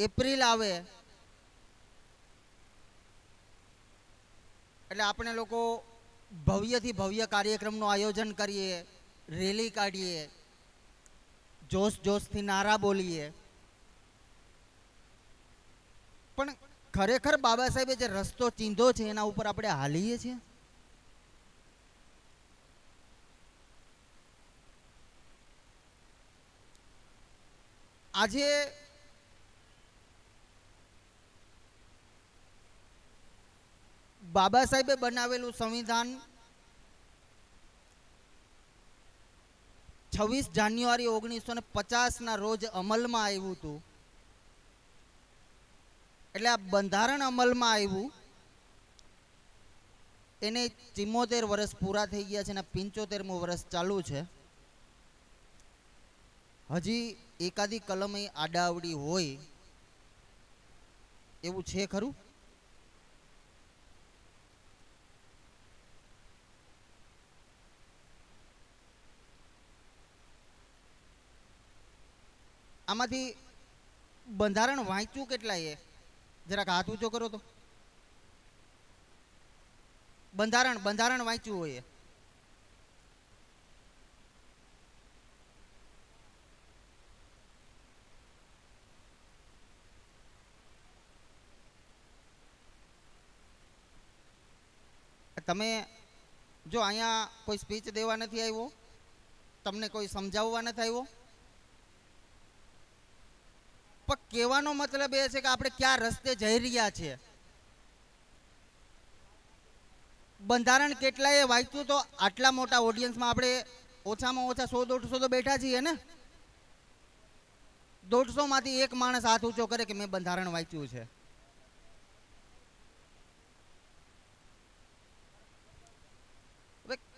April આવે એટલે આપણે લોકો ભવ્યથી ભવ્ય કાર્યક્રમનું આયોજન કરીએ, રેલી કાઢીએ, જોશ જોશથી નારા બોલીએ, પણ ખરેખર બાબા સાહેબે જે રસ્તો ચીંધો છે એના ઉપર આપણે હાલીએ છીએ? આજે બાબા સાહેબે બનાવેલું સંવિધાન 26 જાન્યુઆરી 1950 રોજ અમલમાં આવ્યું હતું. એટલે આ બંધારણ અમલમાં આવ્યું એને 74 વર્ષ પૂરા થઈ ગયા છે અને 75મું વર્ષ ચાલુ છે. હજી એકાદી કલમ આડાવડી હોય એવું છે ખરું? આમાંથી બંધારણ વાંચ્યું કેટલાય? જરાક હાથ ઊંચો કરો તો. બંધારણ વાંચ્યું હોય? તમે જો અહીંયા કોઈ સ્પીચ દેવા નથી આવ્યો, તમને કોઈ સમજાવવા નથી આવ્યો, પણ કહેવાનો મતલબ એ છે કે આપણે ક્યાં રસ્તે જઈ રહ્યા છીએ. બંધારણ કેટલાય વાંચ્યું તો આટલા મોટા ઓડિયન્સમાં આપણે ઓછામાં ઓછા 100-150 તો બેઠા છીએ ને. 150 માંથી એક માણસ હાથ ઊંચો કરે કે મેં બંધારણ વાંચ્યું છે.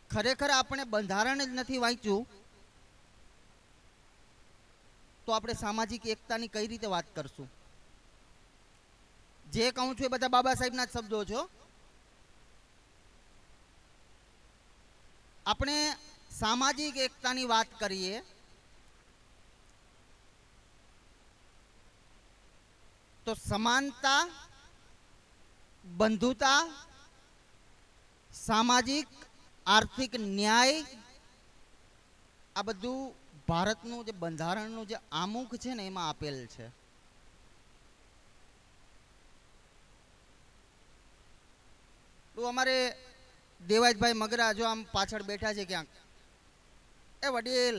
ખરેખર આપણે બંધારણ જ નથી વાંચ્યું તો આપણે સામાજિક એકતાની કઈ રીતે વાત કરશું? જે કહું છું એ બધા બાબા સાહેબના જ શબ્દો છો. આપણે સામાજિક એકતાની વાત કરીએ તો સમાનતા, બંધુતા, સામાજિક આર્થિક ન્યાય, આ બધું ભારતનું જે બંધારણનું જે આમુખ છે ને એમાં આપેલ છે. તો અમારે દેવાજભાઈ મગરા જો આમ પાછળ બેઠા છે ક્યાંક. એ વડીલ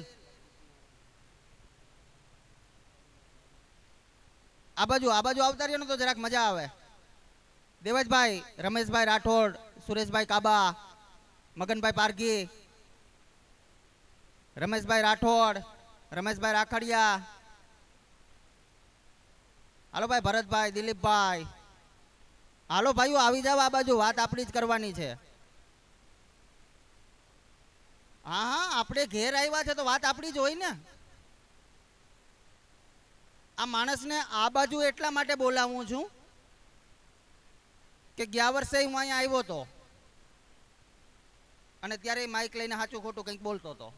આ બાજુ આવતા રહ્યો ને તો જરાક મજા આવે. દેવાજભાઈ, રમેશભાઈ રાઠોડ, સુરેશભાઈ કાબા, મગનભાઈ પારગી, રમેશભાઈ રાઠોડ, રમેશભાઈ રાખડિયા, હાલો ભાઈ ભરતભાઈ, દિલીપભાઈ, હાલો ભાઈઓ આવી જાવ આ બાજુ, વાત આપણી જ કરવાની છે. હા હા, આપણે ઘેર આવ્યા છે તો વાત આપણી જ હોય ને. આ માણસને આ બાજુ એટલા માટે બોલાવું છું કે ગયા વર્ષે હું અહીંયા આવ્યો હતો અને ત્યારે માઇક લઈને સાચું ખોટું કંઈક બોલતો હતો,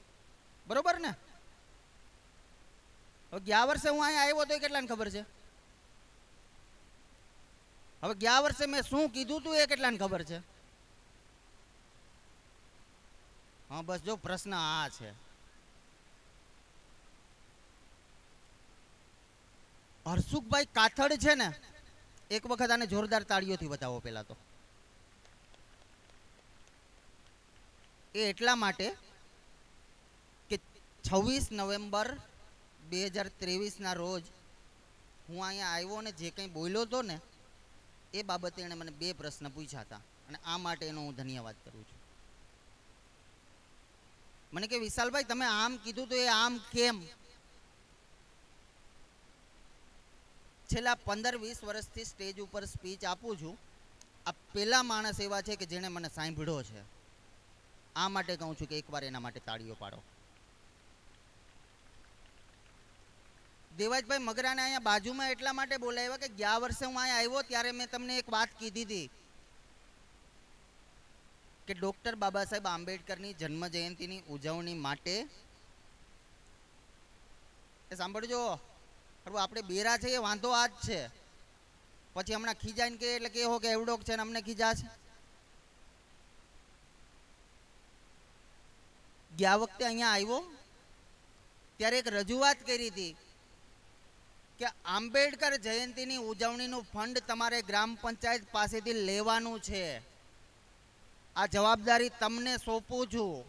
બરોબર ને? હવે ગયા વર્ષે હું અહીંયા આવ્યો તો એ કેટલાને ખબર છે? હવે ગયા વર્ષે મેં શું કીધું તું એ કેટલાને ખબર છે? હા બસ જો પ્રશ્ન આ છે. હરસુખભાઈ કાથડ છે ને, એક વખત આને જોરદાર તાળીઓથી બતાવો પેલા તો. એ એટલા માટે કે 26 નવેમ્બર 2023 રોજ હું અહીંયા આવ્યો ને જે કંઈ બોલ્યો હતો ને એ બાબતે એણે મને 2 પ્રશ્ન પૂછ્યા હતા અને આ માટે એનો હું ધન્યવાદ કરું છું. મને કે વિશાલભાઈ તમે આમ કીધું તો એ આમ કેમ? છેલ્લા 15-20 વર્ષથી સ્ટેજ ઉપર સ્પીચ આપું છું. આ પહેલા માણસ એવા છે કે જેણે મને સાંભળ્યો છે. આ માટે કહું છું કે એકવાર એના માટે તાળીઓ પાડો. દેવાજભાઈ મગરાને અહીંયા બાજુમાં એટલા માટે બોલાવ્યા કે ગયા વર્ષે હું અહીંયા આવ્યો ત્યારે મેં તમને એક વાત કીધી હતી કે ડૉક્ટર બાબા સાહેબ આંબેડકરની જન્મ જયંતિની ઉજવણી માટે, એ સાંભળજો, આપણે બેરા છે એ વાંધો આ જ છે. પછી હમણાં ખીજાઈને કે એટલે કેવો કે એવડોક છે ને અમને ખીજા છે. ગયા વખતે અહીંયા આવ્યો ત્યારે એક રજૂઆત કરી હતી કે આંબેડકર જયંતિની ઉજવણીનું ફંડ તમારે ગ્રામ પંચાયત પાસેથી લેવાનું છે. આ જવાબદારી તમને સોંપું છું.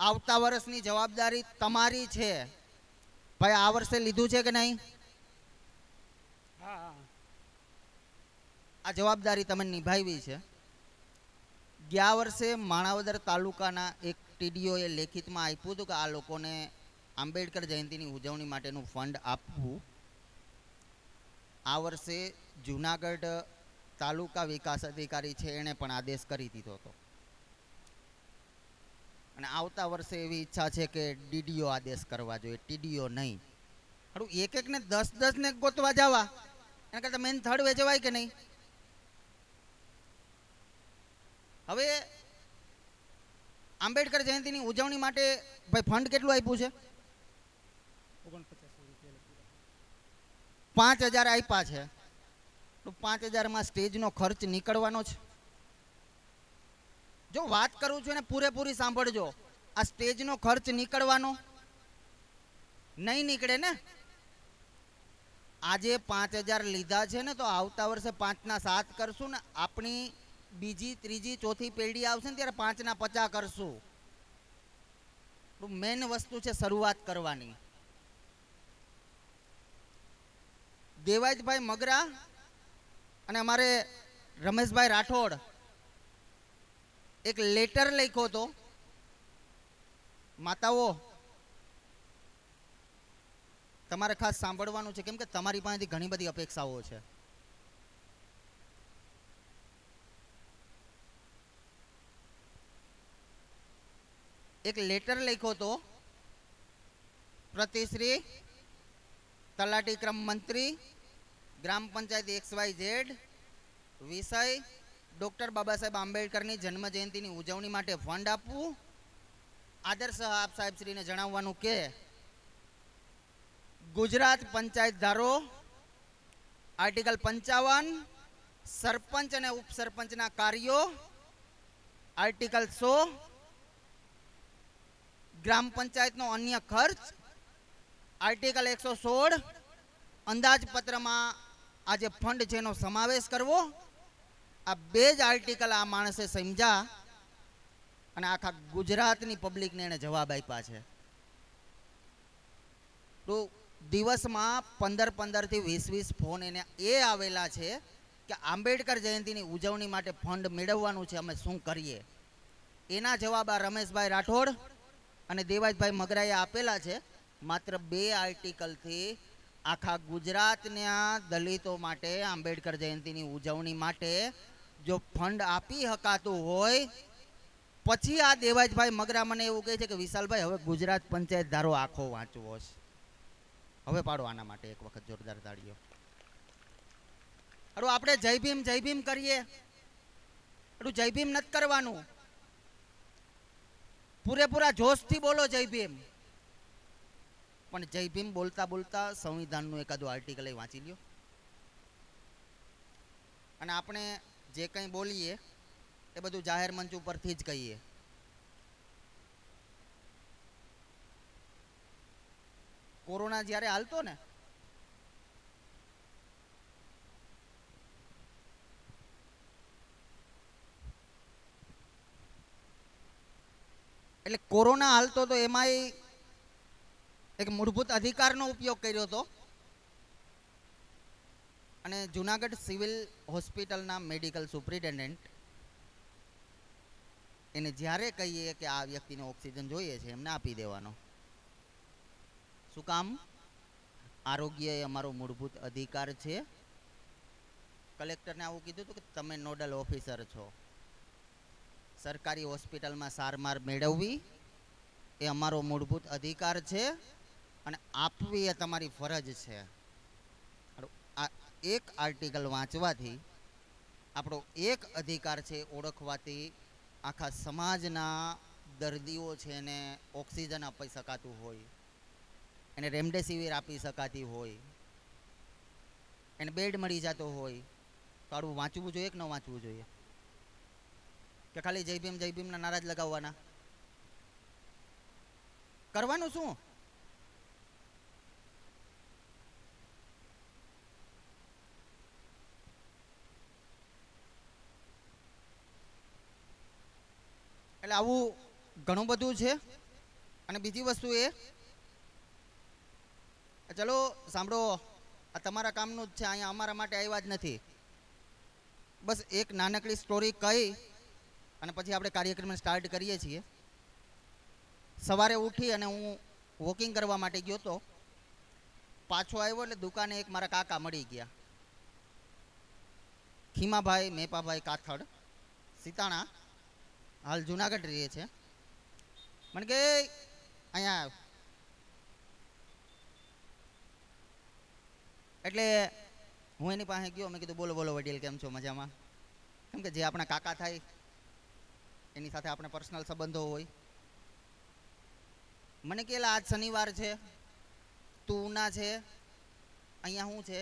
આવતા વર્ષની જવાબદારી તમારી છે. ભાઈ આ વર્ષે લીધું છે કે નહીં? આ જવાબદારી તમે નિભાવી છે. ગયા વર્ષે માણાવદર તાલુકાના એક ટીડીઓએ લેખિતમાં આપ્યું હતું કે આ લોકોને આંબેડકર જયંતિની ઉજવણી માટેનું ફંડ આપવું. આ વર્ષે જુનાગઢ તાલુકા વિકાસ અધિકારી છે એણે પણ આદેશ કરી દીધો હતો અને આવતા વર્ષે એવી ઈચ્છા છે કે ડીડીઓ આદેશ કરવા જોઈએ, ટીડીઓ નહીં. હારું એક એક ને 10-10 ને ગોતવા જવા એના કરતાં મેન થર્ડ વેચવાય કે નહીં? હવે આંબેડકર જયંતિની ઉજવણી માટે ભાઈ ફંડ કેટલું આપ્યું છે? 5000 આપ્યા છે. તો 5000 સ્ટેજનો ખર્ચ નીકળવાનો છે. જો વાત કરું છું ને પૂરેપૂરી સાંભળજો. આ સ્ટેજનો ખર્ચ નીકળવાનો નહીં નીકળે ને. આજે 5000 લીધા છે ને તો આવતા વર્ષે 5 ના 7 કરશું ને આપણી બીજી ત્રીજી ચોથી પેઢી આવશે ને ત્યારે 5 ના 50 કરશું. મેન વસ્તુ છે શરૂઆત કરવાની. દેવાજભાઈ મગરા અને અમારે રમેશભાઈ રાઠોડ એક લેટર લખ્યો હતો. માતાઓ તમારે ખાસ સાંભળવાનું છે કેમ કે તમારી પાસેથી ઘણી બધી અપેક્ષાઓ છે. એક લેટર લખ્યો હતો પ્રતિશ્રી તલાટી ક્રમ મંત્રી ગ્રામ પંચાયત XYZ વિષય ડૉક્ટર બાબા સાહેબ આંબેડકરની જન્મ જયંતિની ઉજવણી માટે ફંડ આપવું. આદર્શ આપ સાહેબશ્રીને જણાવવાનું કે ગુજરાત પંચાયત ધારો આર્ટિકલ 55 સરપંચ અને ઉપસરપંચના કાર્યો આર્ટિકલ 100 ગ્રામ પંચાયતનો અન્ય ખર્ચ આર્ટિકલ 116 અંદાજપત્રમાં આજે ફંડ જેનો સમાવેશ કરવો. આ બે જ આર્ટિકલ આ માણસે સમજ્યા અને આખા ગુજરાતની પબ્લિકને એને જવાબ આપ્યા છે. તો દિવસમાં 15 થી 20 ફોન એને એ આવેલા છે કે આંબેડકર જયંતિની ઉજવણી માટે ફંડ મેળવવાનું છે, અમે શું કરીએ? એના જવાબ આ રમેશભાઈ રાઠોડ અને દેવાજભાઈ મગરાએ આપેલા છે. માત્ર 2 આર્ટિકલથી આખા ગુજરાતના દલિતો માટે આંબેડકર જયંતિની ઉજવણી માટે જો ફંડ આપી શકાતું હોય પછી આ દેવાજભાઈ મગરા મને એવું કહે છે કે વિશાલભાઈ હવે ગુજરાત પંચાયત ધારો આખો વાંચવો છે. હવે પાડો આના માટે એક વખત જોરદાર તાળીઓ. અરે આપણે જય ભીમ કરીએ. અરે જય ભીમ નથી કરવાનું. પૂરેપૂરા જોશથી બોલો જય ભીમ. પણ જય ભીમ બોલતા બોલતા સંવિધાનનું એકાદું આર્ટિકલ વાંચી લ્યો અને આપણે જે કંઈ બોલીએ એ બધું જાહેર મંચ ઉપરથી જ કહીએ. કોરોના જ્યારે હાલતો ને એટલે કોરોના હાલતો તો એમાંય એક મૂળભૂત અધિકારનો ઉપયોગ કર્યો હતો અને જુનાગઢ સિવિલ હોસ્પિટલના મેડિકલ સુપ્રિન્ટેન્ડન્ટ એને જ્યારે કહીએ કે આ વ્યક્તિને ઓક્સિજન જોઈએ છે એમને આપી દેવાનો. શું કામ? આરોગ્ય એ અમારો મૂળભૂત અધિકાર છે. કલેક્ટરને આવું કીધું હતું કે તમે નોડલ ઓફિસર છો, સરકારી હોસ્પિટલમાં સારવાર મેળવવી એ અમારો મૂળભૂત અધિકાર છે અને આપવી એ તમારી ફરજ છે. આ એક આર્ટિકલ વાંચવાથી આપણો એક અધિકાર છે ઓળખવાથી આખા સમાજના દર્દીઓ છે એને ઓક્સિજન આપી શકાતું હોય, એને રેમડેસિવિર આપી શકાતી હોય, એને બેડ મળી જતો હોય, તો આડું વાંચવું જોઈએ કે ન વાંચવું જોઈએ? કે ખાલી જય ભીમના નારા જ લગાવવાના? કરવાનું શું? એટલે આવું ઘણું બધું છે. અને બીજી વસ્તુ એ, ચલો સાંભળો, આ તમારા કામનું જ છે, અહીંયા અમારા માટે આવ્યા જ નથી. બસ એક નાનકડી સ્ટોરી કહી અને પછી આપણે કાર્યક્રમ સ્ટાર્ટ કરીએ છીએ. સવારે ઉઠી અને હું વોકિંગ કરવા માટે ગયો તો, પાછો આવ્યો એટલે દુકાને એક મારા કાકા મળી ગયા, ખીમાભાઈ મેપાભાઈ કાથડ, સીતાણા, હાલ જુનાગઢ રહે છે. મને કે અહીંયા આવ. એટલે હું એની પાસે ગયો, મેં કીધું બોલો બોલો વડીલ, કેમ છો? મજામાં? કેમ કે જે આપણા કાકા થાય એની સાથે આપણે પર્સનલ સંબંધો હોય. મને કે આજ શનિવાર છે, તું ઉના છે, અહીંયા શું છે?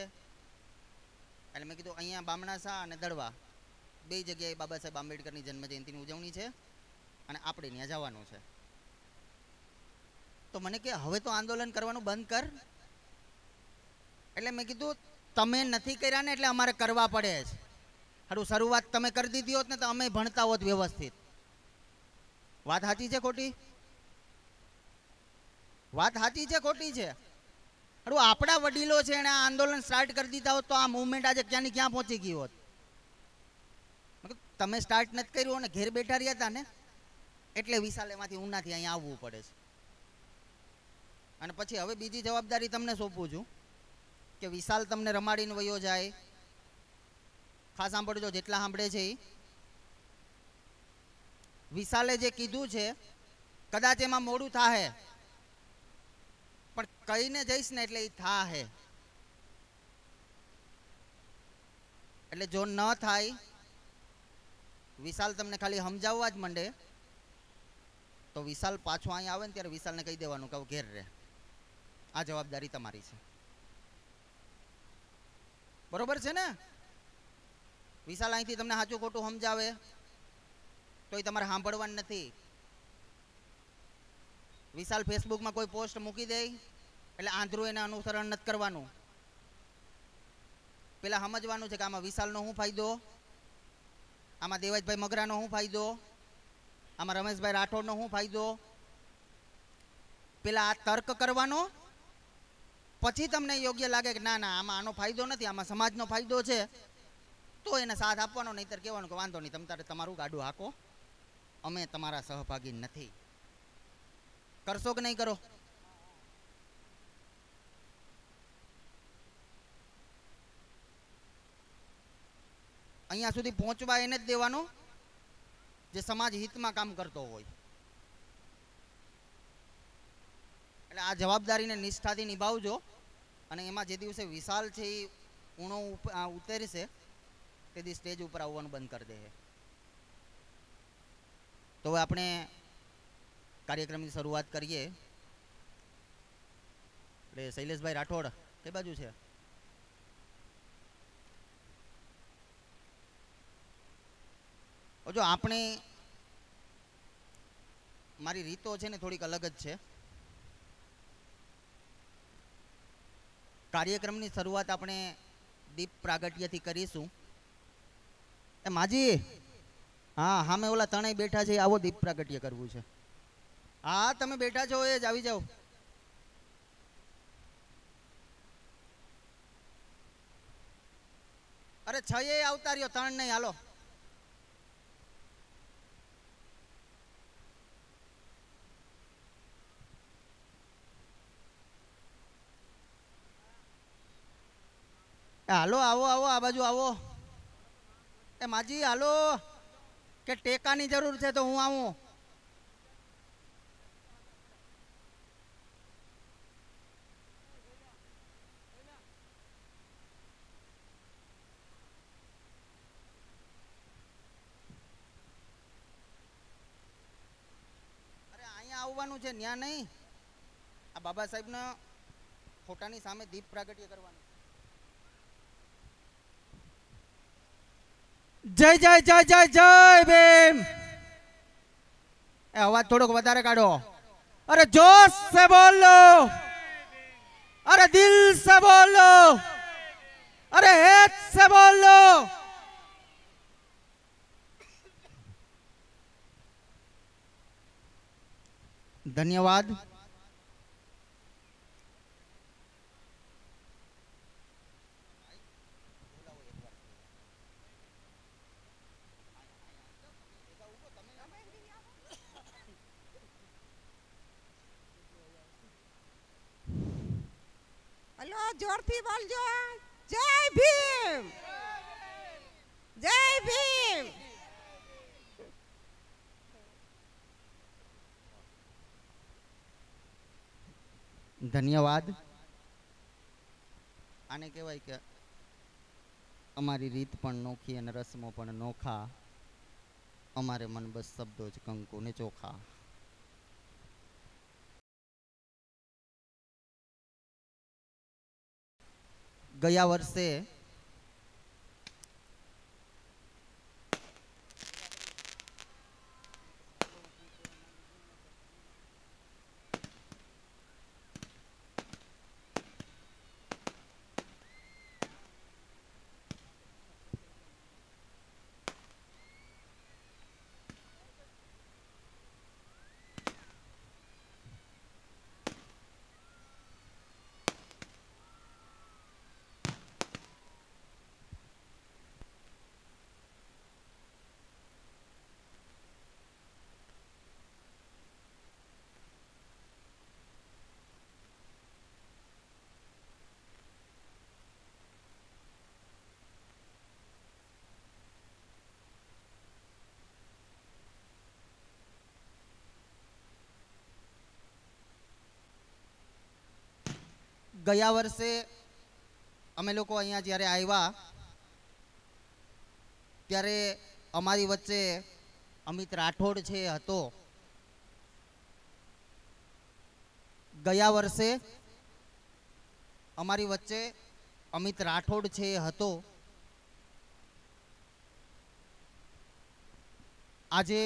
એટલે મેં કીધું અહીંયા બામણાસા અને દડવા બે જગ્યાએ બાબા સાહેબ આંબેડકરની જન્મજયંતિની ઉજવણી છે અને આપણે ત્યાં જવાનું છે. તો મને કે હવે તો આંદોલન કરવાનું બંધ કર. એટલે મેં કીધું તમે નથી કર્યા ને એટલે અમારે કરવા પડે છે. સારું, શરૂઆત તમે કરી દીધી હોત ને તો અમે ભણતા હોત વ્યવસ્થિત. વાત સાચી છે ખોટી? વાત સાચી છે ખોટી છે? સારું, આપણા વડીલો છે એને આ આંદોલન સ્ટાર્ટ કરી દીધા હોત તો આ મુવમેન્ટ આજે ક્યાંની ક્યાં પહોંચી ગઈ હોત. તમે સ્ટાર્ટ નથી કર્યું ને ઘેર બેઠા રહ્યા હતા ને એટલે વિશાલ એમાંથી ઉનાથી અહીંયા આવવું પડે છે. અને પછી હવે બીજી જવાબદારી તમને સોંપું છું કે વિશાલ તમને રમાડીને વયો જાય. ખાસ સાંભળજો, જેટલા સાંભળે છે એ. વિશાલે જે કીધું છે કદાચ એમાં મોડું થાહે, પણ કહીને જઈશ ને એટલે એ થાહે. એટલે જો ન થાય, વિશાલ તમને ખાલી સમજાવવા જ માંડે તો વિશાલ પાછો અહીંયા આવે ને ત્યારે વિશાલને કહી દેવાનું કે ઘેર રહે, આ જવાબદારી તમારી છે. બરોબર છે ને? વિશાલ અહીંથી તમને સાચું ખોટું સમજાવે તો એ તમારે સાંભળવાનું નથી. વિશાલ ફેસબુકમાં કોઈ પોસ્ટ મૂકી દે એટલે આંધળું એને અનુસરણ નથી કરવાનું. પેલા સમજવાનું છે કે આમાં વિશાલનો શું ફાયદો, આમાં દેવાજભાઈ મગરાનો શું ફાયદો, આમાં રમેશભાઈ રાઠોડનો શું ફાયદો. પેલા આ તર્ક કરવાનો, પછી તમને યોગ્ય લાગે કે ના ના આમાં આનો ફાયદો નથી, આમાં સમાજનો ફાયદો છે, તો એને સાથ આપવાનો. નહીંતર કહેવાનું કે વાંધો નહીં, તમે તારે તમારું ગાડું હાકો, અમે તમારા સહભાગી નથી. કરશો કે નહીં કરો? અહીંયા સુધી પહોંચવા એને જ દેવાનો જે સમાજ હિતમાં કામ કરતો હોય. એટલે આ જવાબદારીને નિષ્ઠાથી નિભાવજો. અને એમાં જે દિવસે વિશાલ છે એ ઊણો ઉતરશે તે દી સ્ટેજ ઉપર આવવાનું બંધ કરી દે. તો હવે આપણે કાર્યક્રમની શરૂઆત કરીએ. એટલે શૈલેષભાઈ રાઠોડ કઈ બાજુ છે? જો આપણે મારી રીતો છે ને થોડીક અલગ જ છે. કાર્યક્રમની શરૂઆત આપણે દીપ પ્રાગટ્યથી કરીશું. એ માજી, હા હા, મેં ઓલા ત્રણેય બેઠા છે, આવો દીપ પ્રાગટ્ય કરવું છે. હા તમે બેઠા છો એ જ આવી જાઓ. અરે છ એ આવતા રહ્યો, ત્રણ નહીં, હાલો. હાલો, આવો આવો, આ બાજુ આવો. એ માજી હાલો, કે ટેકાની જરૂર છે તો હું આવું. અરે અહીંયા આવવાનું છે, ન્યા નહીં. આ બાબા સાહેબનો ફોટાની સામે દીપ પ્રાગટ્ય કરવાનું. જય જય જય જય જય ભીમ. એ અવાજ થોડોક વધારે કાઢો. અરે જોશ से बोलो, अरे दिल से बोलो, अरे हेत से बोलो. धन्यवाद. हेलो जोर थी बोल जो. जय भीम, जय भीम. ધન્યવાદ. આને કહેવાય કે અમારી રીત પણ નોખી અને રસમો પણ નોખા, અમારે મન બસ શબ્દો જ કંકુ ને ચોખા. ગયા વર્ષે ગયા વર્ષે અમે લોકો અહીંયા જ્યારે આવ્યા ત્યારે અમારી વચ્ચે અમિત રાઠોડ છે હતો. ગયા વર્ષે અમારી વચ્ચે અમિત રાઠોડ છે હતો. આજે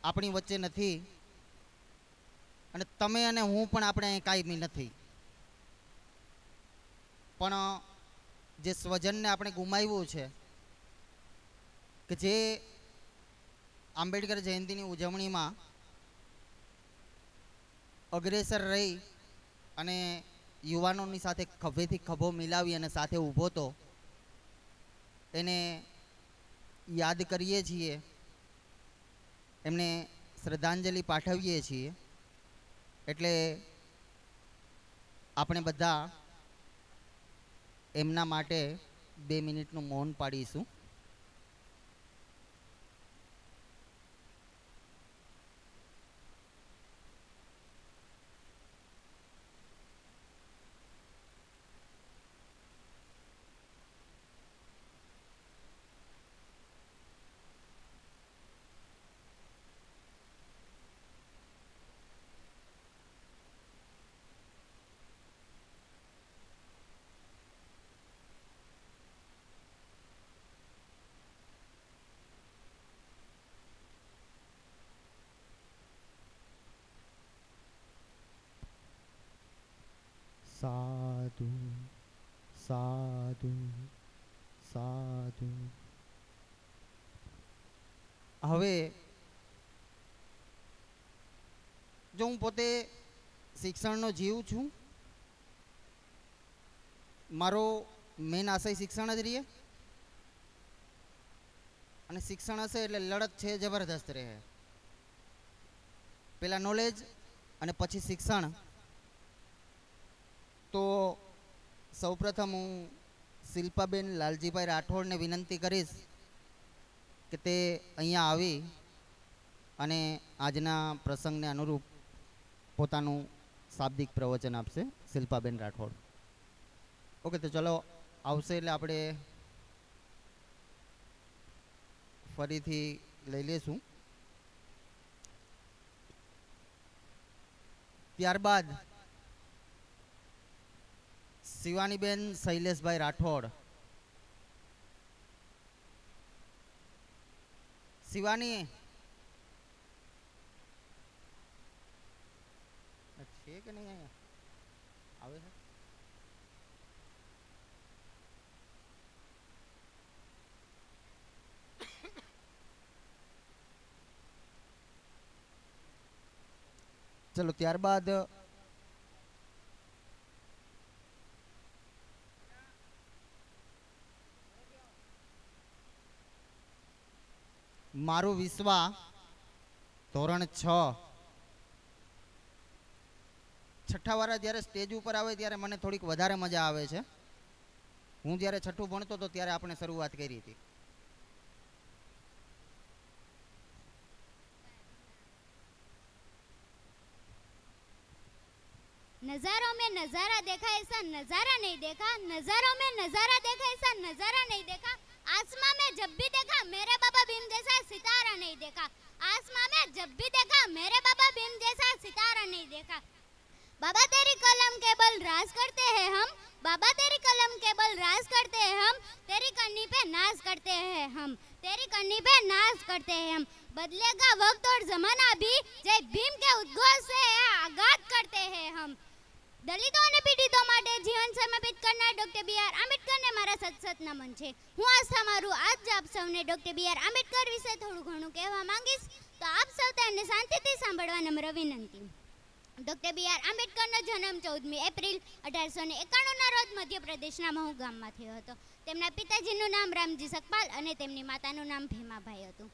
આપણી વચ્ચે નથી અને તમે અને હું પણ આપણે કાયમી નથી. પણ જે સ્વજનને આપણે ગુમાવ્યું છે કે જે આંબેડકર જયંતિની ઉજવણીમાં અગ્રેસર રહી અને યુવાનોની સાથે ખભેથી ખભો મિલાવી અને સાથે ઊભો તો, એને યાદ કરીએ છીએ, એમને શ્રદ્ધાંજલિ પાઠવીએ છીએ. એટલે આપણે બધા એમના માટે 2 મિનિટનું મૌન પાડીશું. સાધુ સાધુ સાધુ. હવે જો હું પોતે શિક્ષણનો જીવ છું, મારો મેન આશય શિક્ષણ જ રહીએ અને શિક્ષણ હશે એટલે લડત છે જબરદસ્ત રહે. પહેલાં નોલેજ અને પછી શિક્ષણ. તો સૌપ્રથમ હું શિલ્પાબેન લાલજીભાઈ રાઠોડને વિનંતી કરીશ કે તે અહીંયા આવી અને આજના પ્રસંગને અનુરૂપ પોતાનું શાબ્દિક પ્રવચન આપશે. શિલ્પાબેન રાઠોડ. ઓકે, તો ચલો આવશે એટલે આપણે ફરીથી લઈ લેશું. ત્યારબાદ શિવાનીબેન શૈલેષભાઈ રાઠોડ. શિવાની છે કે નહીં અહીંયા આવે છે? ચલો ત્યારબાદ મારું વિશ્વા ધોરણ 6 છઠ્ઠા વાળા જ્યારે સ્ટેજ ઉપર આવે ત્યારે મને થોડીક વધારે મજા આવે છે. હું જ્યારે છઠ્ઠું ભણતો હતો ત્યારે આપણે શરૂઆત કરી હતી. नजारों में नजारा देखा ऐसा नजारा नहीं देखा, नजारों में नजारा देखा ऐसा नजारा नहीं देखा, आसमां में जब भी देखा मेरे बाबा भीम जैसा सितारा नहीं देखा, आसमां में जब भी देखा मेरे बाबा भीम जैसा सितारा नहीं देखा. बाबा तेरी कलम के बल राज करते हैं हम, बाबा तेरी कलम के बल राज करते हैं हम, तेरी कन्नी पे नाज करते हैं हम, तेरी कन्नी पे नाज करते हैं हम. बदलेगा वक्त और जमाना भी, जय भीम के उद्घोष से आगाज करते हैं हम. દલિતો અને પીડિતો માટે જીવન સમર્પિત કરનાર ડોક્ટર બી.આર. આંબેડકરને મારા સતસત નમન છે. હું આસ્થા મારું આજ આપ સૌને ડોક્ટર બી.આર. આંબેડકર વિશે થોડું ઘણું કહેવા માંગીશ, તો આપ સૌ તેને શાંતિથી સાંભળવા નમ્ર વિનંતી. ડોક્ટર બી.આર. આંબેડકરનો જન્મ 14 એપ્રિલ 1891ના રોજ મધ્યપ્રદેશના મહુ ગામમાં થયો હતો. તેમના પિતાજીનું નામ રામજી સકપાલ અને તેમની માતાનું નામ ભીમાભાઈ હતું.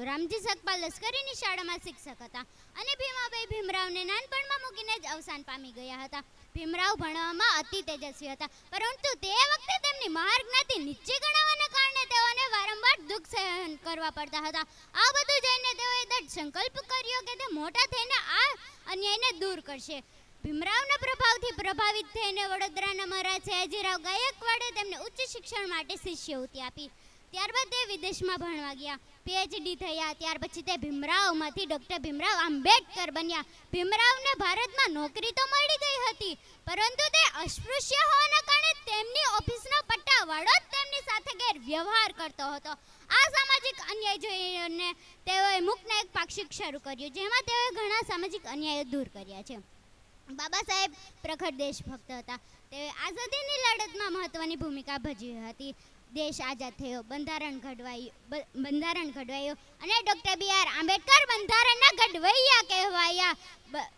રામજી સકપાલ લશ્કરીની શાળામાં શિક્ષક હતા અને ભીમાભાઈ ભીમરાવને નાનપણમાં મૂકીને જ અવસાન પામી ગયા હતા. ભીમરાવ ભણવામાં અતિ તેજસ્વી હતા, પરંતુ તે વખતે તેમની મહારજ્ઞાતિ નીચી ગણાવાના કારણે તેઓને વારંવાર દુઃખ સહન કરવા પડતા હતા. આ બધું જોઈને તેઓએ દૃઢ સંકલ્પ કર્યો કે તે મોટા થઈને આ અન્યાયને દૂર કરશે. ભીમરાવના પ્રભાવથી પ્રભાવિત થઈને વડોદરાના મહારાજ સયાજીરાવ ગાયકવાડે તેમને ઉચ્ચ શિક્ષણ માટે શિષ્યવૃત્તિ આપી. ત્યારબાદ તે વિદેશમાં ભણવા ગયા, પીએચડી થયા. ત્યાર પછી તે ભીમરાવમાંથી ડૉક્ટર ભીમરાવ આંબેડકર બન્યા. ભીમરાવને ભારતમાં નોકરી તો મળી ગઈ હતી, પરંતુ તે અસ્પૃશ્ય હોવાના કારણે તેમની ઓફિસનો પટ્ટાવાળો જ તેમની સાથે ગેરવ્યવહાર કરતો હતો. આ સામાજિક અન્યાય જોઈને તેઓએ મુકના એક પાક્ષિક શરૂ કર્યું, જેમાં તેઓએ ઘણા સામાજિક અન્યાયો દૂર કર્યા છે. બાબા સાહેબ પ્રખર દેશભક્ત હતા. તેઓએ આઝાદીની લડતમાં મહત્વની ભૂમિકા ભજવી હતી. દેશ આઝાદ થયો, બંધારણ ઘડવાયું અને ડૉક્ટર બી.આર. આંબેડકર બંધારણના ઘડવૈયા કહેવાયા.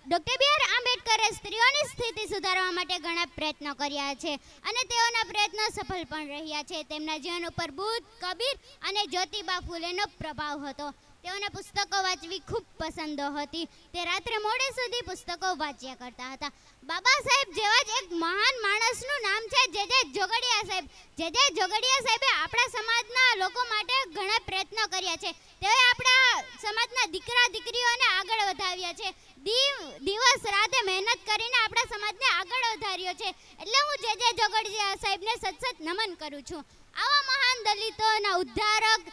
ડૉક્ટર બી.આર. આંબેડકરે સ્ત્રીઓની સ્થિતિ સુધારવા માટે ઘણા પ્રયત્નો કર્યા છે અને તેઓના પ્રયત્નો સફળ પણ રહ્યા છે. તેમના જીવન ઉપર બુદ્ધ, કબીર અને જ્યોતિબા ફૂલેનો પ્રભાવ હતો. તેઓને પુસ્તકો વાંચવી ખૂબ પસંદ હતી. તે રાત્રે મોડે સુધી પુસ્તકો વાંચ્યા કરતા હતા. બાબા સાહેબ જેવા જ એક મહાન માણસનું નામ છે જે જોગડિયા સાહેબ. જે જોગડિયા સાહેબે આપણા સમાજના લોકો માટે ઘણા પ્રયત્નો કર્યા છે. તેઓએ આપણા સમાજના દીકરા દીકરીઓને આગળ વધાવ્યા છે. દિવસ રાતે મહેનત કરીને આપણા સમાજને આગળ વધાર્યો છે. એટલે હું જે જોગડિયા સાહેબને સતસત નમન કરું છું. આવા મહાન દલિતોના ઉદ્ધારક,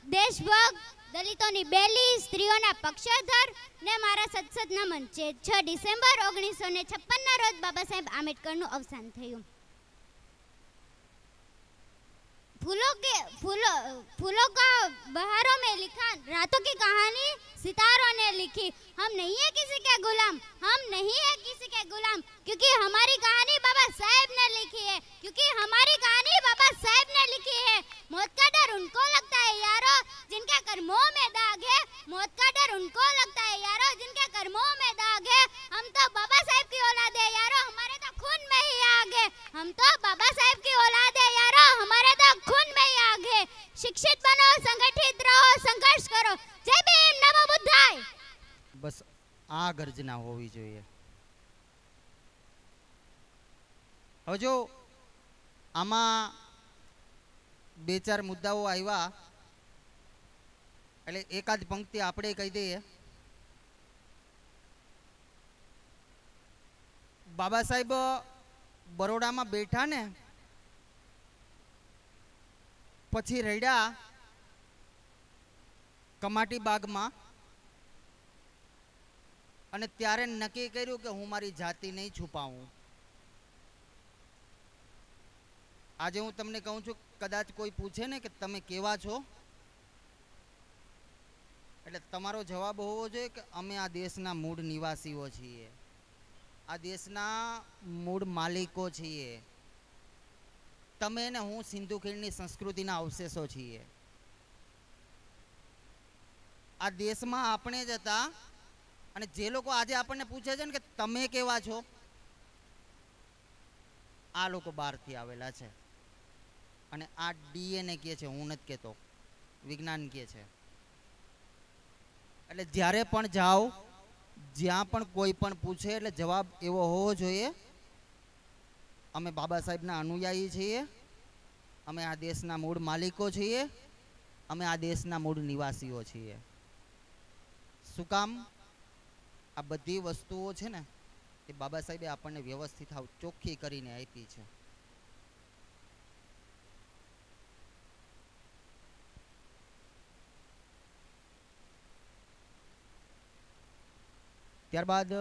દેશભક્ત, દલિતોની બેલી, સ્ત્રીઓના પક્ષધર ને મારા સતસત નમન છે. 6 ડિસેમ્બર 1956ના રોજ બાબા સાહેબ આંબેડકરનું અવસાન થયું. फूलों का बहारों में लिखा, रातों की कहानी सितारों ने लिखी. हम नहीं है किसी के गुलाम, हम नहीं है किसी के गुलाम, क्योंकि हमारी कहानी बाबा साहेब ने लिखी है, क्योंकि हमारी कहानी बाबा साहेब ने लिखी है. मौत का डर उनको लगता है यारो जिनके कर्मों में दाग है, मौत का डर उनको लगता है यारो जिनके कर्मों में दाग है. हम तो बाबा साहेब की औलाद है यारो, हमारे तो खून में ही आग है. हम तो बाबा साहेब की औलाद है यारो, हमारे तो खून में ही आग है. शिक्षित बनो, संगठित रहो, संघर्ष करो. जय भीम, नमो बुद्धाय. બસ આ ગર્જના હોવી જોઈએ. હવે જો આમાં બે ચાર મુદ્દાઓ આવ્યા એટલે એકાદ પંક્તિ આપણે કહી દઈએ. બાબા સાહેબ બરોડામાં બેઠા ને પછી રડ્યા કમાટી બાગમાં અને ત્યારે નક્કી કર્યું કે હું મારી જાતિ નહીં છુપાવું. આજે હું તમને કહું છું, કદાચ કોઈ પૂછે ને કે તમે કેવા છો, એટલે તમારો જવાબ હોવો જોઈએ કે અમે આ દેશના મૂળ નિવાસીઓ છીએ, આ દેશના મૂળ માલિકો છીએ. તમે ને હું સિંધુ ખીણની સંસ્કૃતિના અવશેષો છીએ. આ દેશમાં આપણે જ હતા. અને જે લોકો આજે આપણને પૂછે છે ને કે તમે કેવા છો, આ લોકો બહારથી આવેલા છે. અને આ ડીએનએ કહે છે, હું નથી કહેતો, વિજ્ઞાન કહે છે. એટલે જ્યારે પણ જાઓ, જ્યાં પણ કોઈ પણ પૂછે, એટલે જવાબ એવો હોવો જોઈએ, અમે બાબા સાહેબના અનુયાયી છીએ, અમે આ દેશના મૂળ માલિકો છીએ, અમે આ દેશના મૂળ નિવાસીઓ છીએ. શું કામ? આ બધી વસ્તુઓ છે ને એ બાબા સાહેબે આપણને વ્યવસ્થિત ચોખ્ખી કરીને આપી છે. ત્યારબાદ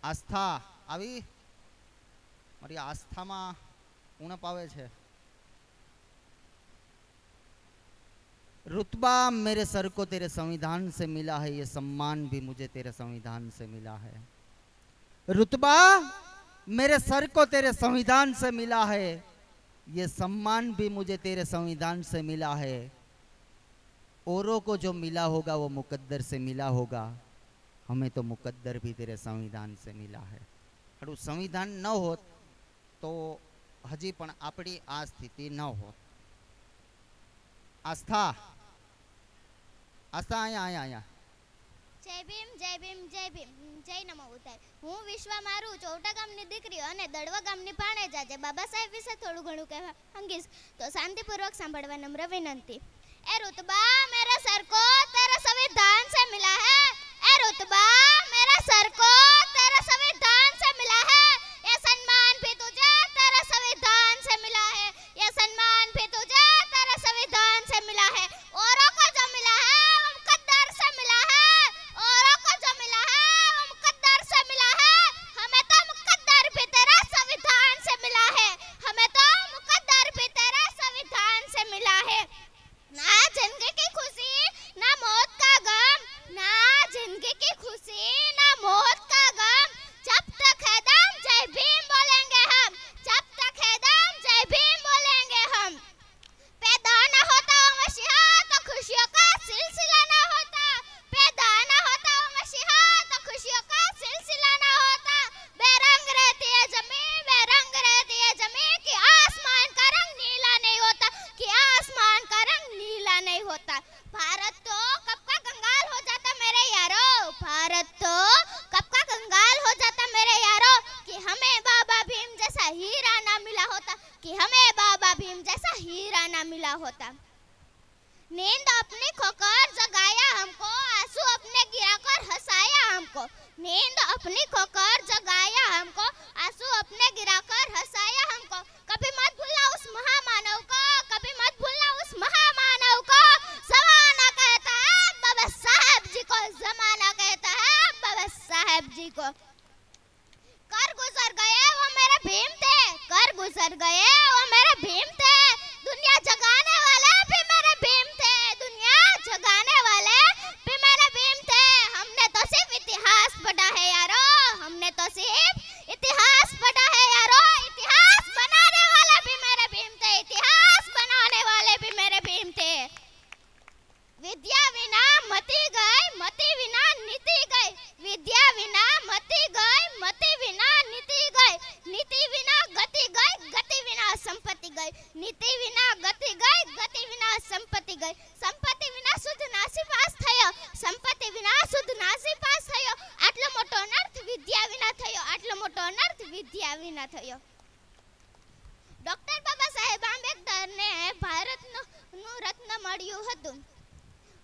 આસ્થા આવી. મારી આસ્થામાં ઉણપ આવે છે. रुतबा मेरे सर को तेरे संविधान से मिला है, ये सम्मान भी मुझे तेरे संविधान से मिला है. रुतबा मेरे सर को तेरे संविधान से मिला है, ये सम्मान भी मुझे तेरे संविधान से मिला है. औरों को जो मिला होगा वो मुकद्दर से मिला होगा, हमें तो मुकद्दर भी तेरे संविधान से मिला है. अड़ू संविधान न होत तो हजी पण आपणी आ स्थिति न होत. आस्था आस्था आया आया आया. જય ભીમ જય ભીમ જય ભીમ જય નમો બુદ્ધાય. હું વિશ્વા મારું ચોટા ગામની દીકરી અને દડવા ગામની ભાણેજા જે બાબા સાહેબ વિશે થોડું ઘણું કહેવા માંગીશ, તો શાંતિપૂર્વક સાંભળવા નમ્ર વિનંતી. ए रुतबा मेरे सर को तेरे संविधान से मिला है, ए रुतबा मेरे सर को तेरे संविधान से मिला है, ये सम्मान भी तुझे तेरे संविधान से मिला है, ये सम्मान भी तुझे तेरे संविधान से मिला है. औरों को जो मिला है वो मुकद्दर से मिला है, औरों को जो मिला है वो मुकद्दर से मिला है, हमें तो मुकद्दर भी तेरे संविधान से मिला है, हमें तो मुकद्दर भी तेरे संविधान से मिला है. ना जिंदगी की खुशी ना मौत का गम, ना जिंदगी की खुशी ना मौत का गम, जब तक है दम जय भीम बोलेंगे हम, जब तक है दम जय भीम बोलेंगे हम. पैदा ना होता वो मसीहा तो खुशियों का सिलसिला ना होता, पैदा ना होता वो मसीहा तो खुशियों का सिलसिला ना होता. बेरंग रहती है जमीन, बेरंग रहती है जमीन, कि आसमान का रंग नीला नहीं होता, कि आसमान का रंग नीला नहीं होता. भारत तो कब का कंगाल हो जाता मेरे यारो, भारत तो कब का कंगाल हो जाता मेरे यारो, कि हमें बाबा भीम जैसा हीरा ना मिला होता, कि हमें बाबा भीम जैसा हीरा ना मिला होता. नींद अपनी खोकर जगाया हमको, आंसू अपने गिराकर हंसाया हमको, नींद अपनी खोकर जगाया हमको, आंसू अपने गिराकर हंसाया हमको. कभी मत भूलना उस महामानव को, कभी मत भूलना उस महामानव को, जमाना कहता है बाबा साहेब जी को, जमाना कहता है बाबा साहेब जी को. कर गुजर गए वो मेरे भीम थे, कर गुजर गए वो मेरे भीम थे, दुनिया जगाने वाले भी मेरे भीम थे, दुनिया जगाने वाले भी मेरे भीम थे. हमने तो सिर्फ इतिहास पढ़ा है यारो, हमने तो सिर्फ इतिहास पढ़ा है यारो, इतिहास बनाने वाले भी मेरे भीम थे, इतिहास बनाने वाले भी मेरे भीम थे. विद्या विना मति गई, मति विना नीति गई, विद्या विना मति गई, मति विना नीति गई, नीति विना गति गई, गति विना संपत्ति गई, नीति विना गति गई, गति विना संपत्ति गई, संपत्ति विना शुद्ध नासीपास थयो, संपत्ति विना शुद्ध नासीपास थयो. આટલો મોટો અનર્થ વિદ્યા વિના થયો, આટલો મોટો અનર્થ વિદ્યા વિના થયો. ડોક્ટર બાબા સાહેબ આંબેડકરને ભારતનું રત્ન મળ્યું હતું.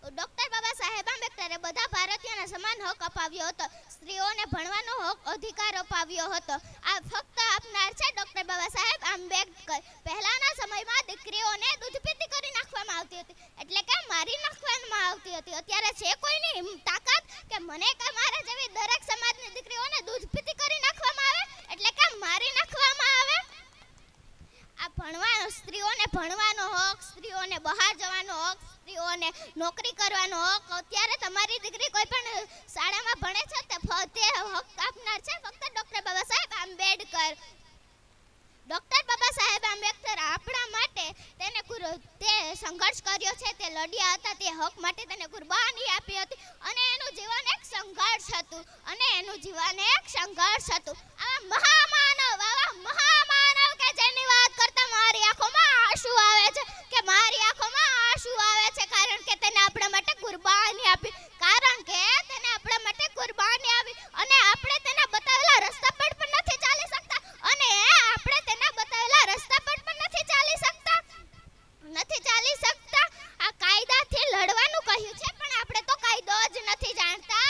ડોક્ટર બાબા સાહેબ આંબેડકરે બધા ભારતીયોને સમાન હક અપાવ્યો હતો, સ્ત્રીઓને ભણવાનો હક અધિકાર અપાવ્યો હતો. આ ફક્ત આપનાર છે ડોક્ટર બાબા સાહેબ આંબેડકર. પહેલાના સમયમાં દીકરીઓને દૂધપીતી કરી નાખવામાં આવતી હતી, એટલે કે મારી નાખવામાં આવતી હતી. અત્યારે છે કોઈની તાકાત કે મને કે મારા જેવી દરેક સમાજની દીકરીઓને દૂધપીતી કરી નાખવામાં આવે, એટલે કે મારી નાખવામાં આવે. સ્ત્રીઓને ભણવાનો હક, સ્ત્રીઓને બહાર જવાનો હક, સ્ત્રીઓને નોકરી કરવાનો હક. અત્યારે તમારી દીકરી કોઈ પણ શાળામાં ભણે છે તે હક આપનાર છે ફક્ત ડોક્ટર બાબા સાહેબ આંબેડકર. ડોક્ટર બાબા સાહેબ આંબેડકર આપણા માટે તે સંઘર્ષ કર્યો છે, તે લડ્યા હતા, તે હક માટે તેને કુરબાની આપી હતી અને એનું જીવન એક સંઘર્ષ હતું આવા મહામાનવ કે જેની વાત કરતા મારી આંખોમાં આંસુ આવે છે કારણ કે તેને આપણા માટે કુરબાની આપી અને આપણે તેના બતાવેલા રસ્તા પર પણ નથી ચાલી શકતા આ કાયદાથી લડવાનું કહ્યું છે પણ આપણે તો કાયદો જ નથી જાણતા.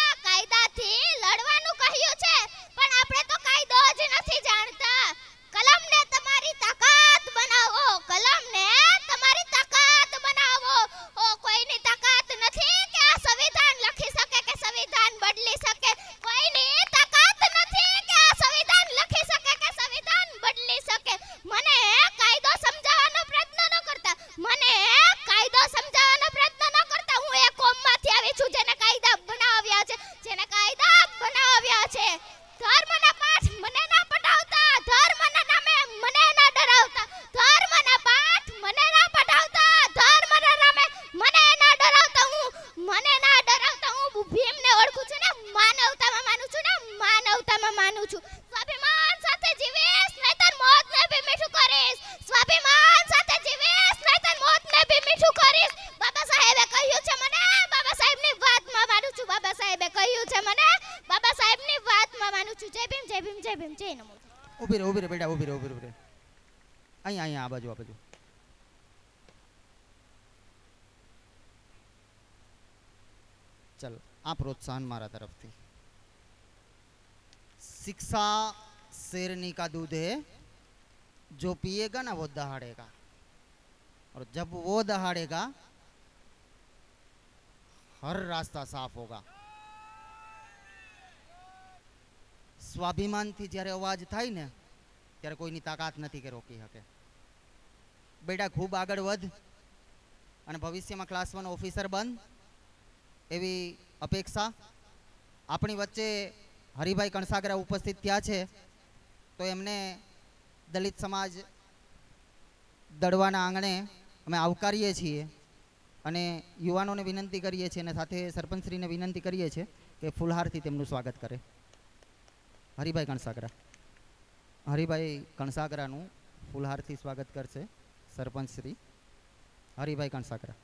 કલમને તમારી તાકાત બનાવો, કોઈની તાકાત નથી કે આ સંવિધાન લખી શકે કે સંવિધાન બદલી શકે. મને કાયદો સમજાવવાનો પ્રયત્ન ન કરતા. હું એક કોમમાંથી આવી છું જેને કાયદા બનાવ્યા છે. ધર્મના પાઠ મને ના પઢાવતા, ધર્મના નામે મને ના ડરાવતા. હું ભીમને ઓળખું છું ને માનવતામાં માનું છું. સ્વાભિમાન સાથે જીવીશ નહીંતર મોતને બી મીઠું કરીશ. બાબા સાહેબે કહ્યું છે મને, બાબા સાહેબની વાતમાં માનું છું. જય ભીમ, જય ભીમ, જય ભીમ, જય નમો. ઊભી રહે બેટા, ઊભી રહે. અહીંયા આ બાજુ. चल आ प्रोत्साहन मारा तरफ थी. शिक्षा शेरनी का दूध है, जो पिएगा ना वो दहाड़ेगा, और जब वो दहाड़ेगा हर रास्ता साफ होगा. સ્વાભિમાનથી જ્યારે અવાજ થાય ને ત્યારે કોઈની તાકાત નથી કે રોકી શકે. બેટા ખૂબ આગળ વધ અને ભવિષ્યમાં ક્લાસ 1 ઓફિસર બન એવી અપેક્ષા. આપણી વચ્ચે હરિભાઈ કણસાગરા ઉપસ્થિત થયા છે તો એમને દલિત સમાજ દડવાના આંગણે અમે આવકારીએ છીએ અને યુવાનોને વિનંતી કરીએ છીએ અને સાથે સરપંચશ્રીને વિનંતી કરીએ છીએ કે ફૂલહારથી તેમનું સ્વાગત કરે. હરિભાઈ કણસાગરાનું ફૂલહારથી સ્વાગત કરશે સરપંચશ્રી હરિભાઈ કણસાગરા.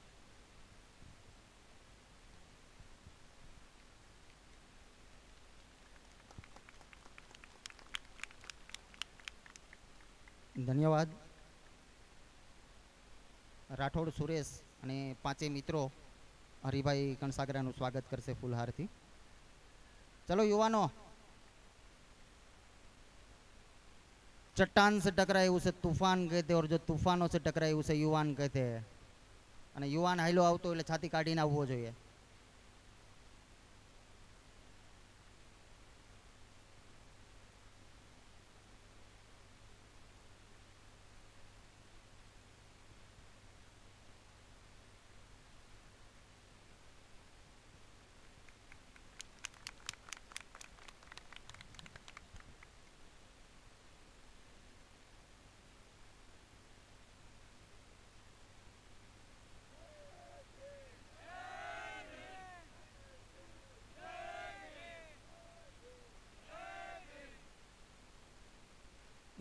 ધન્યવાદ. રાઠોડ સુરેશ અને 5 મિત્રો હરિભાઈ કણસાગરાનું સ્વાગત કરશે ફૂલહારથી. ચલો યુવાનો, चट्टान से टकराए उसे तूफान कहते और जो तूफानों से टकराए उसे युवान कहते हैं. અને યુવાન હાઈલો આવતો એટલે છાતી કાઢીને આવવો જોઈએ.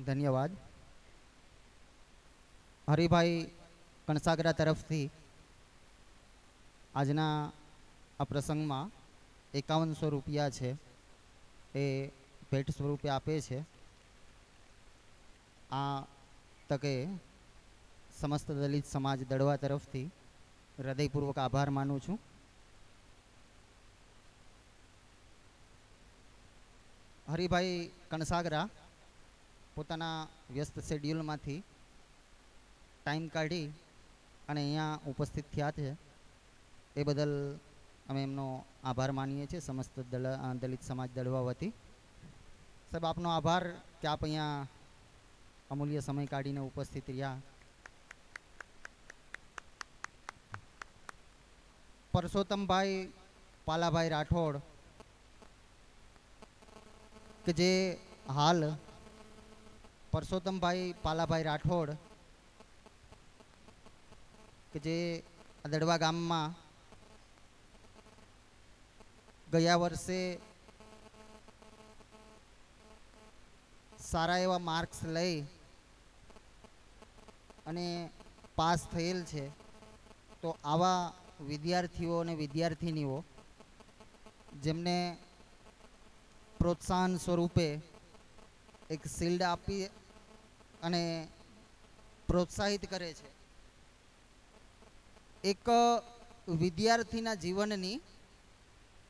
ધન્યવાદ. હરિભાઈ કણસાગરા તરફથી આજના આ પ્રસંગમાં 5100 રૂપિયા છે એ ભેટ સ્વરૂપે આપે છે. આ તકે સમસ્ત દલિત સમાજ દડવા તરફથી હૃદયપૂર્વક આભાર માનું છું. હરિભાઈ કણસાગરા પોતાના વ્યસ્ત શેડ્યુલમાંથી ટાઈમ કાઢી અને અહીંયા ઉપસ્થિત થયા છે એ બદલ અમે એમનો આભાર માનીએ છીએ સમસ્ત દલિત સમાજ દડવા વતી. સાહેબ આપનો આભાર કે આપ અહીંયા અમૂલ્ય સમય કાઢીને ઉપસ્થિત રહ્યા પરસોત્તમભાઈ પાલાભાઈ રાઠોડ કે જે હાલ પરસોત્તમભાઈ પાલાભાઈ રાઠોડ કે જે દડવા ગામમાં ગયા વર્ષે સારા એવા માર્ક્સ લઈ અને પાસ થયેલ છે. તો આવા વિદ્યાર્થીઓ અને વિદ્યાર્થિનીઓ જેમને પ્રોત્સાહન સ્વરૂપે એક શિલ્ડ આપી અને પ્રોત્સાહિત કરે છે. એક વિદ્યાર્થીના જીવનની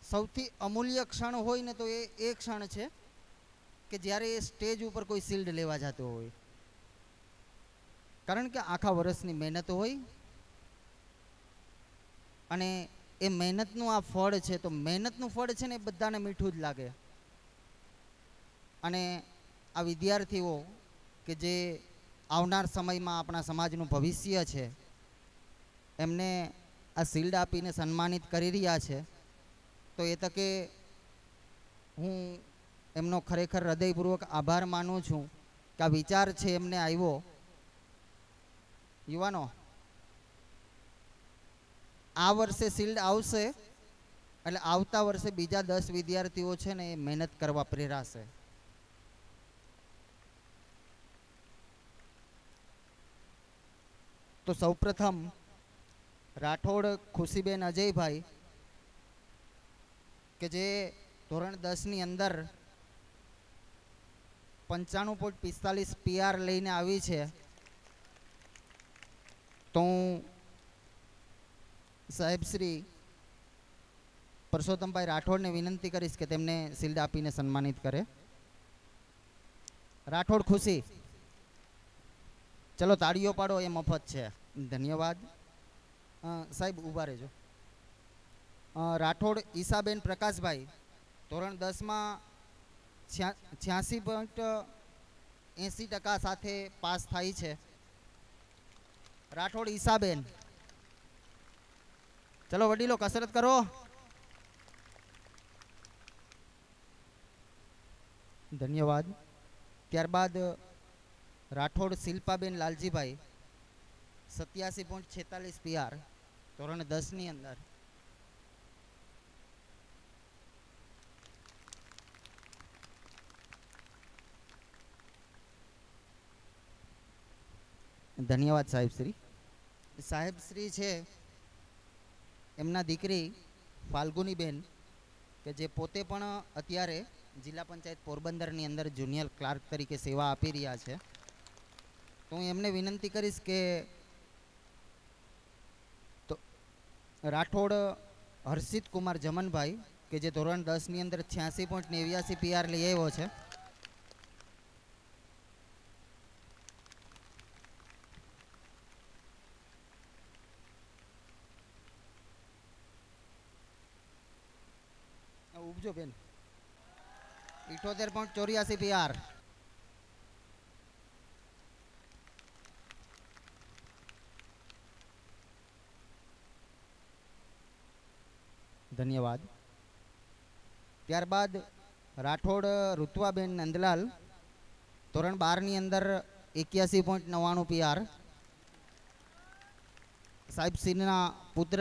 સૌથી અમૂલ્ય ક્ષણ હોય ને તો એ ક્ષણ છે કે જ્યારે એ સ્ટેજ ઉપર કોઈ શિલ્ડ લેવા જતો હોય. કારણ કે આખા વર્ષની મહેનત હોય અને એ મહેનતનું આ ફળ છે. તો મહેનતનું ફળ છે ને એ બધાને મીઠું જ લાગે. અને આ વિદ્યાર્થીઓ કે જે આવનાર સમયમાં આપણા સમાજનું ભવિષ્ય છે એમને આ શિલ્ડ આપીને સન્માનિત કરી રહ્યા છે. તો એ તકે હું એમનો ખરેખર હૃદયપૂર્વક આભાર માનું છું કે આ વિચાર છે એમને આવ્યો. યુવાનો, આ વર્ષે શિલ્ડ આવશે એટલે આવતા વર્ષે બીજા 10 વિદ્યાર્થીઓ છે ને એ મહેનત કરવા પ્રેરાશે. તો સૌપ્રથમ રાઠોડ ખુશીબેન અજયભાઈ કે જે ધોરણ 10 ની અંદર 95.45 PR લઈને આવી છે. તો હું સાહેબ શ્રી પરસોત્તમભાઈ રાઠોડને વિનંતી કરીશ કે તેમને શિલ્ડ આપીને સન્માનિત કરે. રાઠોડ ખુશી, ચલો તાળીઓ પાડો, એ મફત છે. ધન્યવાદ. સાહેબ ઊભા રહેજો. રાઠોડ ઈશાબેન પ્રકાશભાઈ ધોરણ 10માં 86.80% સાથે પાસ થાય છે. રાઠોડ ઈશાબેન, ચલો વડીલો કસરત કરો. ધન્યવાદ. ત્યારબાદ રાઠોડ શિલ્પાબેન લાલજીભાઈ 87.46 PR ધોરણ 10 ની અંદર. ધન્યવાદ સાહેબશ્રી. સાહેબશ્રી છે એમના દીકરી ફાલ્ગુનીબેન કે જે પોતે પણ અત્યારે જિલ્લા પંચાયત પોરબંદરની અંદર જુનિયર ક્લાર્ક તરીકે સેવા આપી રહ્યા છે. તો હું એમને વિનંતી કરીશ કે તો રાઠોડ હર્ષિત કુમાર જમનભાઈ કે જે ધોરણ 10 ની અંદર 86.89 PR લઈ આવ્યો છે. ઉપજો બેન. 78.84 PR. ધન્યવાદ. ત્યારબાદ રાઠોડ ઋત્વાબેન નંદલાલ ધોરણ 12 ની અંદર 81.99 PR. સાહેબશ્રીના પુત્ર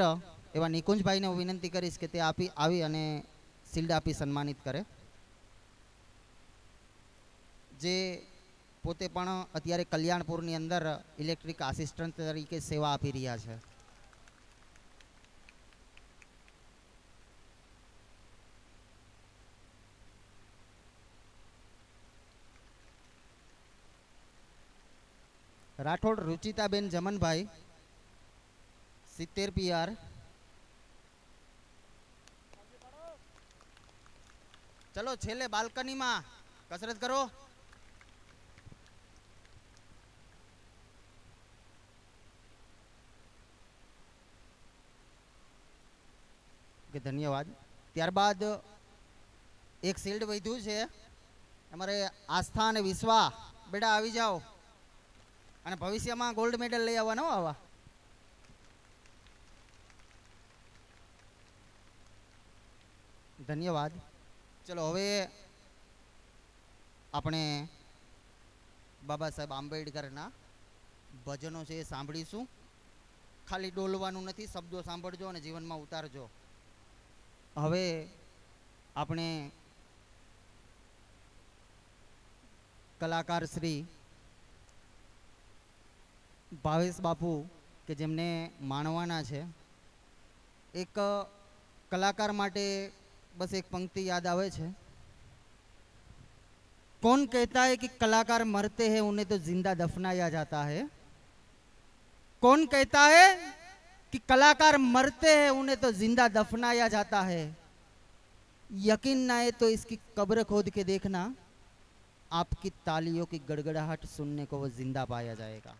એવા નિકુંજભાઈને હું વિનંતી કરીશ કે તે આવી અને શિલ્ડ આપી સન્માનિત કરે. જે પોતે પણ અત્યારે કલ્યાણપુરની અંદર ઇલેક્ટ્રિક આસિસ્ટન્ટ તરીકે સેવા આપી રહ્યા છે. રાઠોડ રુચિતાબેન જમનભાઈ 70 PR. ચલો છેલ્લે બાલ્કનીમાં કસરત કરો. કે ધન્યવાદ. ત્યારબાદ એક શિલ્ડ વધ્યું છે અમારે આસ્થા અને વિશ્વા. બેટા આવી જાઓ અને ભવિષ્યમાં ગોલ્ડ મેડલ લઈ આવવાનો આવા. ધન્યવાદ. ચલો હવે આપણે બાબા સાહેબ આંબેડકરના ભજનો છે એ સાંભળીશું. ખાલી ડોલવાનું નથી, શબ્દો સાંભળજો અને જીવનમાં ઉતારજો. હવે આપણે કલાકાર શ્રી ભાવેશ બાપુ કે જેમને માણવાના છે, એક કલાકાર માટે બસ એક પંક્તિ યાદ આવે છે. कौन कहता है कि कलाकार मरते हैं उन्हें तो जिंदा दफनाया जाता है. कौन कहता है कि कलाकार मरते हैं उन्हें तो जिंदा दफनाया जाता है. यकीन ना है तो इसकी कब्र खोद के देखना, आपकी तालियों की गड़गड़ाहट सुनने को वो जिंदा पाया जाएगा.